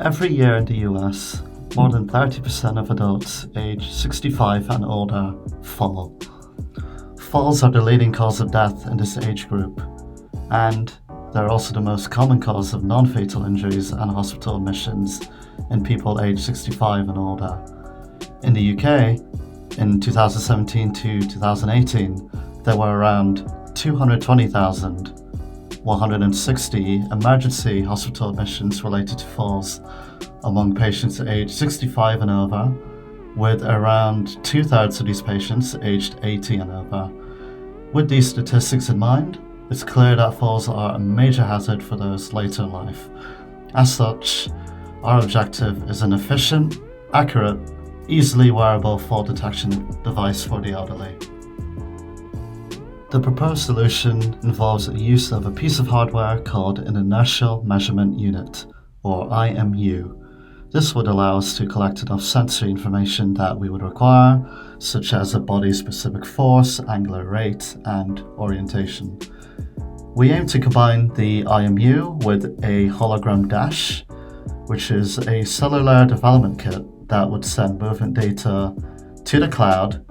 Every year in the US, more than 30% of adults aged 65 and older fall. Falls are the leading cause of death in this age group, and they're also the most common cause of non-fatal injuries and hospital admissions in people aged 65 and older. In the UK, in 2017 to 2018, there were around 220,160 emergency hospital admissions related to falls among patients aged 65 and over, with around 2/3 of these patients aged 80 and over. With these statistics in mind, it's clear that falls are a major hazard for those later in life. As such, our objective is an efficient, accurate, easily wearable fall detection device for the elderly. The proposed solution involves the use of a piece of hardware called an inertial measurement unit, or IMU. This would allow us to collect enough sensory information that we would require, such as a body-specific force, angular rate, and orientation. We aim to combine the IMU with a hologram dash, which is a cellular development kit that would send movement data to the cloud,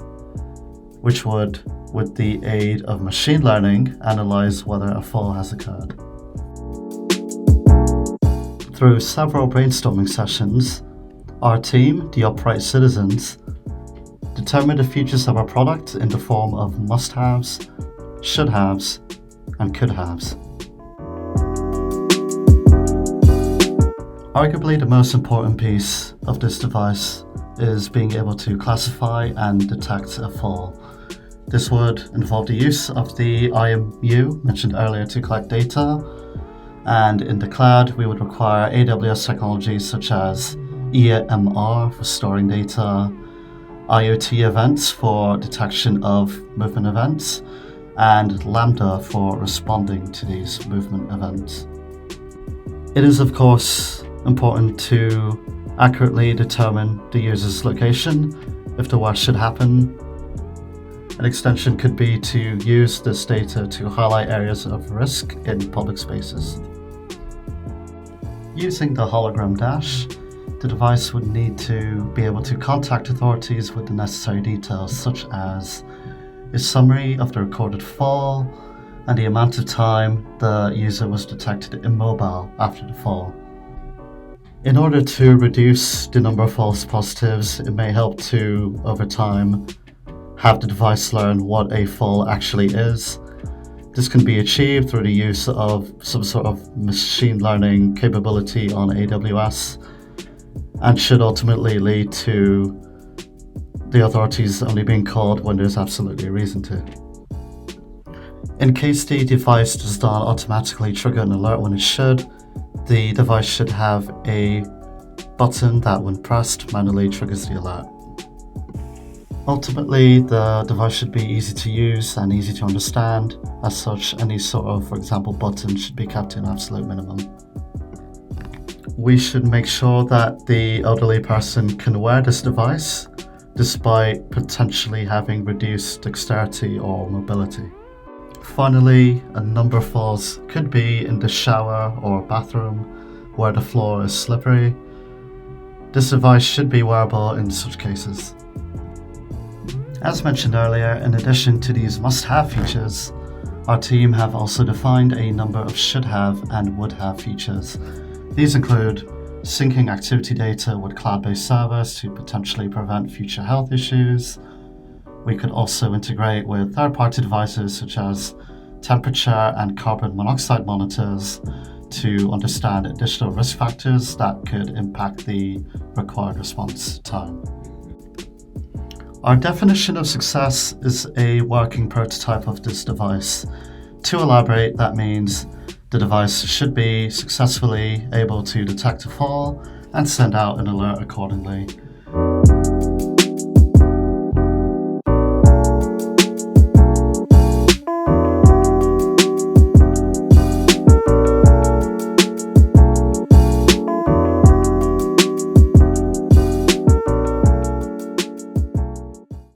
which would, with the aid of machine learning, analyze whether a fall has occurred. Through several brainstorming sessions, our team, the Upright Citizens, determined the features of our product in the form of must-haves, should-haves, and could-haves. Arguably the most important piece of this device is being able to classify and detect a fall. This would involve the use of the IMU mentioned earlier to collect data, and in the cloud we would require AWS technologies such as EMR for storing data, IoT events for detection of movement events, and Lambda for responding to these movement events. It is of course important to accurately determine the user's location if the worst should happen. An extension could be to use this data to highlight areas of risk in public spaces. Using the hologram dash, the device would need to be able to contact authorities with the necessary details, such as a summary of the recorded fall and the amount of time the user was detected immobile after the fall. In order to reduce the number of false positives, it may help to, over time, have the device learn what a fall actually is. This can be achieved through the use of some sort of machine learning capability on AWS, and should ultimately lead to the authorities only being called when there's absolutely a reason to. In case the device does not automatically trigger an alert when it should, the device should have a button that, when pressed, manually triggers the alert. Ultimately, the device should be easy to use and easy to understand. As such, any sort of, for example, button should be kept to an absolute minimum. We should make sure that the elderly person can wear this device despite potentially having reduced dexterity or mobility. Finally, a number of falls could be in the shower or bathroom where the floor is slippery. This device should be wearable in such cases. As mentioned earlier, in addition to these must-have features, our team have also defined a number of should-have and would-have features. These include syncing activity data with cloud-based servers to potentially prevent future health issues. We could also integrate with third-party devices such as temperature and carbon monoxide monitors to understand additional risk factors that could impact the required response time. Our definition of success is a working prototype of this device. To elaborate, that means the device should be successfully able to detect a fall and send out an alert accordingly.